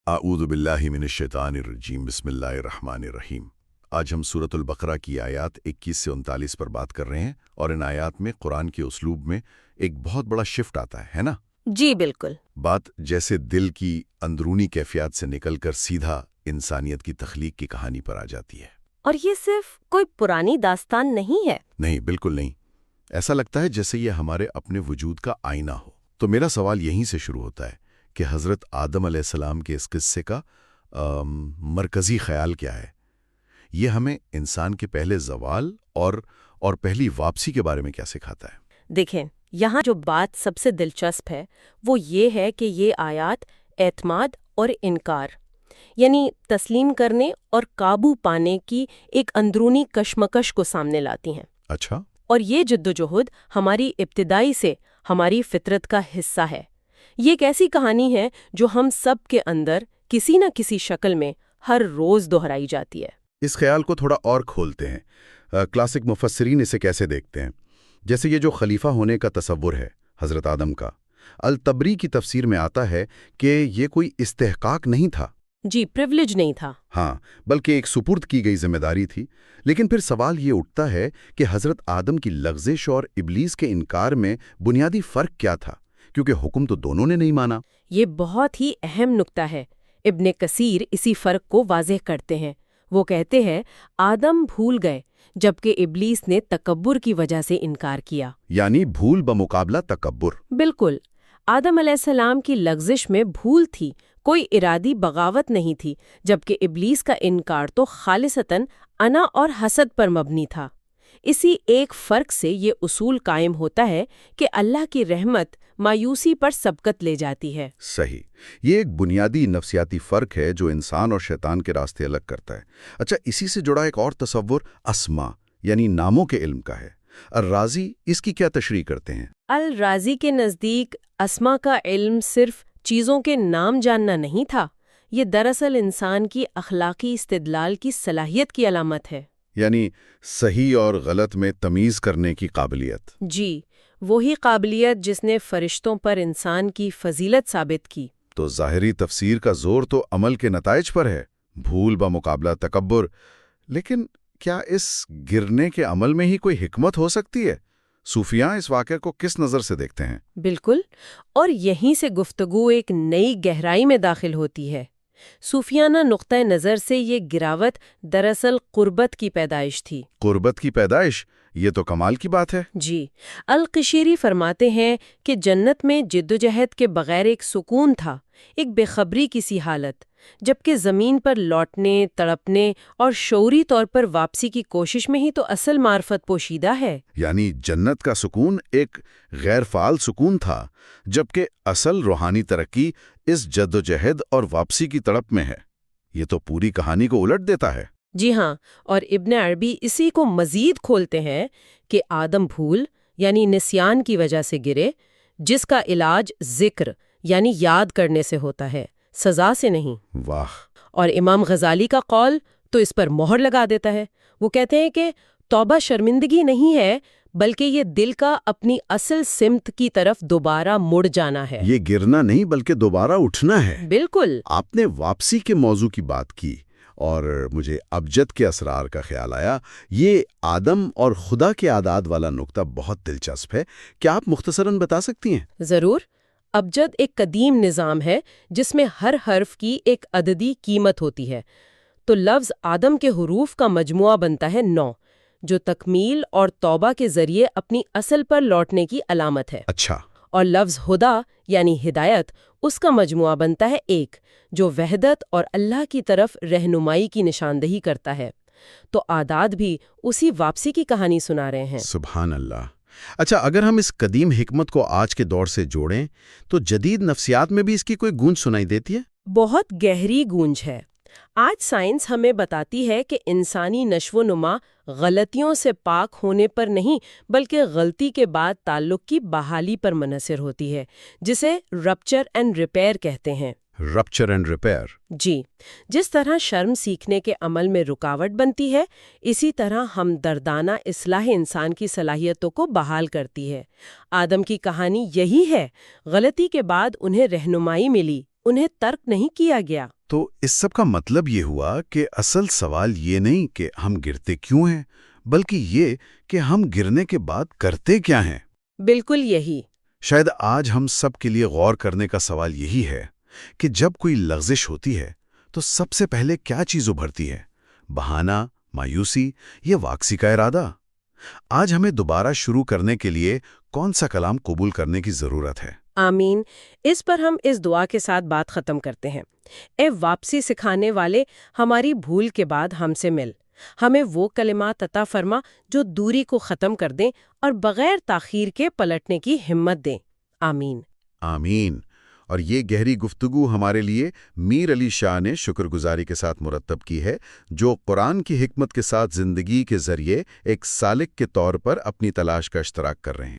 اعوذ باللہ من الشیطان الرجیم بسم اللہ الرحمن الرحیم۔ آج ہم سورۃ البقرہ کی آیات 21 سے 39 پر بات کر رہے ہیں، اور ان آیات میں قرآن کے اسلوب میں ایک بہت بڑا شفٹ آتا ہے نا؟ جی بالکل۔ بات جیسے دل کی اندرونی کیفیات سے نکل کر سیدھا انسانیت کی تخلیق کی کہانی پر آ جاتی ہے۔ اور یہ صرف کوئی پرانی داستان نہیں ہے۔ نہیں، بالکل نہیں۔ ایسا لگتا ہے جیسے یہ ہمارے اپنے وجود کا آئینہ ہو۔ تو میرا سوال یہیں سے شروع ہوتا ہے کہ حضرت آدم علیہ السلام کے اس قصے کا مرکزی خیال کیا ہے؟ یہ ہمیں انسان کے پہلے زوال اور پہلی واپسی کے بارے میں کیا سکھاتا ہے؟ دیکھیں، یہاں جو بات سب سے دلچسپ ہے وہ یہ ہے کہ یہ آیات اعتماد اور انکار، یعنی تسلیم کرنے اور قابو پانے کی ایک اندرونی کشمکش کو سامنے لاتی ہیں۔ اچھا۔ اور یہ جدوجہد ہماری ابتدائی سے ہماری فطرت کا حصہ ہے۔ یہ ایک ایسی کہانی ہے جو ہم سب کے اندر کسی نہ کسی شکل میں ہر روز دہرائی جاتی ہے۔ اس خیال کو تھوڑا اور کھولتے ہیں۔ کلاسک مفسرین اسے کیسے دیکھتے ہیں؟ جیسے یہ جو خلیفہ ہونے کا تصور ہے حضرت آدم کا، الطبری کی تفسیر میں آتا ہے کہ یہ کوئی استحقاق نہیں تھا۔ جی، پریولیج نہیں تھا۔ ہاں، بلکہ ایک سپرد کی گئی ذمہ داری تھی۔ لیکن پھر سوال یہ اٹھتا ہے کہ حضرت آدم کی لغزش اور ابلیس کے انکار میں بنیادی فرق کیا تھا؟ کیونکہ حکم تو دونوں نے نہیں مانا۔ یہ بہت ہی اہم نکتہ ہے۔ ابن کثیر اسی فرق کو واضح کرتے ہیں۔ وہ کہتے ہیں آدم بھول گئے جبکہ ابلیس نے تکبر کی وجہ سے انکار کیا۔ یعنی بھول بمقابلہ تکبر۔ بالکل۔ آدم علیہ السلام کی لغزش میں بھول تھی، کوئی ارادی بغاوت نہیں تھی، جبکہ ابلیس کا انکار تو خالصتاً انا اور حسد پر مبنی تھا۔ اسی ایک فرق سے یہ اصول قائم ہوتا ہے کہ اللہ کی رحمت مایوسی پر سبقت لے جاتی ہے۔ صحیح۔ یہ ایک بنیادی نفسیاتی فرق ہے جو انسان اور شیطان کے راستے الگ کرتا ہے۔ اچھا، اسی سے جڑا ایک اور تصور اسما یعنی ناموں کے علم کا ہے۔ الرازی اس کی کیا تشریح کرتے ہیں؟ الرازی کے نزدیک اسما کا علم صرف چیزوں کے نام جاننا نہیں تھا، یہ دراصل انسان کی اخلاقی استدلال کی صلاحیت کی علامت ہے۔ یعنی صحیح اور غلط میں تمیز کرنے کی قابلیت۔ جی، وہی قابلیت جس نے فرشتوں پر انسان کی فضیلت ثابت کی۔ تو ظاہری تفسیر کا زور تو عمل کے نتائج پر ہے، بھول بمقابلہ تکبر۔ لیکن کیا اس گرنے کے عمل میں ہی کوئی حکمت ہو سکتی ہے؟ صوفیاء اس واقعے کو کس نظر سے دیکھتے ہیں؟ بالکل، اور یہیں سے گفتگو ایک نئی گہرائی میں داخل ہوتی ہے۔ صوفیانہ نقطۂ نظر سے یہ گراوٹ دراصل قربت کی پیدائش تھی۔ قربت کی پیدائش؟ یہ تو کمال کی بات ہے۔ جی، القشیری فرماتے ہیں کہ جنت میں جدوجہد کے بغیر ایک سکون تھا، ایک بے خبری کی سی حالت، جبکہ زمین پر لوٹنے، تڑپنے اور شعوری طور پر واپسی کی کوشش میں ہی تو اصل معرفت پوشیدہ ہے۔ یعنی جنت کا سکون ایک غیر فعال سکون تھا، جبکہ اصل روحانی ترقی اس جدوجہد اور واپسی کی تڑپ میں ہے۔ یہ تو پوری کہانی کو الٹ دیتا ہے۔ جی ہاں، اور ابن عربی اسی کو مزید کھولتے ہیں کہ آدم بھول یعنی نسیان کی وجہ سے گرے، جس کا علاج ذکر یعنی یاد کرنے سے ہوتا ہے، سزا سے نہیں۔ واہ! اور امام غزالی کا قول تو اس پر مہر لگا دیتا ہے۔ وہ کہتے ہیں کہ توبہ شرمندگی نہیں ہے، بلکہ یہ دل کا اپنی اصل سمت کی طرف دوبارہ مڑ جانا ہے۔ یہ گرنا نہیں بلکہ دوبارہ اٹھنا ہے۔ بالکل۔ آپ نے واپسی کے موضوع کی بات کی اور مجھے ابجد کے اسرار کا خیال آیا۔ یہ آدم اور خدا کے اعداد والا نقطہ بہت دلچسپ ہے۔ کیا آپ مختصراً بتا سکتی ہیں؟ ضرور۔ ابجد ایک قدیم نظام ہے جس میں ہر حرف کی ایک عددی قیمت ہوتی ہے۔ تو لفظ آدم کے حروف کا مجموعہ بنتا ہے 9، جو تکمیل اور توبہ کے ذریعے اپنی اصل پر لوٹنے کی علامت ہے۔ اچھا۔ اور لفظ ہدا یعنی ہدایت، اس کا مجموعہ بنتا ہے 1، جو وحدت اور اللہ کی طرف رہنمائی کی نشاندہی کرتا ہے۔ تو اعداد بھی اسی واپسی کی کہانی سنا رہے ہیں۔ سبحان اللہ۔ اچھا، اگر ہم اس قدیم حکمت کو آج کے دور سے جوڑیں تو جدید نفسیات میں بھی اس کی کوئی گونج سنائی دیتی ہے؟ بہت گہری گونج ہے۔ آج سائنس ہمیں بتاتی ہے کہ انسانی نشو و نما غلطیوں سے پاک ہونے پر نہیں بلکہ غلطی کے بعد تعلق کی بحالی پر منحصر ہوتی ہے، جسے رپچر اینڈ ریپیئر کہتے ہیں۔ Rupture and repair. جی، جس طرح شرم سیکھنے کے عمل میں رکاوٹ بنتی ہے، اسی طرح ہم دردانہ اصلاح انسان کی صلاحیتوں کو بحال کرتی ہے۔ آدم کی کہانی یہی ہے، غلطی کے بعد انہیں رہنمائی ملی، انہیں ترک نہیں کیا گیا۔ تو اس سب کا مطلب یہ ہوا کہ اصل سوال یہ نہیں کہ ہم گرتے کیوں ہیں، بلکہ یہ کہ ہم گرنے کے بعد کرتے کیا ہیں۔ بالکل یہی۔ شاید آج ہم سب کے لیے غور کرنے کا سوال یہی ہے کہ جب کوئی لغزش ہوتی ہے تو سب سے پہلے کیا چیز ابھرتی ہے؟ بہانہ، مایوسی یا واپسی کا ارادہ؟ آج ہمیں دوبارہ شروع کرنے کے لیے کون سا کلام قبول کرنے کی ضرورت ہے؟ آمین۔ اس پر ہم اس دعا کے ساتھ بات ختم کرتے ہیں۔ اے واپسی سکھانے والے، ہماری بھول کے بعد ہم سے مل۔ ہمیں وہ کلمات عطا فرما جو دوری کو ختم کر دیں اور بغیر تاخیر کے پلٹنے کی ہمت دیں۔ آمین۔ آمین۔ اور یہ گہری گفتگو ہمارے لیے میر علی شاہ نے شکر گزاری کے ساتھ مرتب کی ہے، جو قرآن کی حکمت کے ساتھ زندگی کے ذریعے ایک سالک کے طور پر اپنی تلاش کا اشتراک کر رہے ہیں۔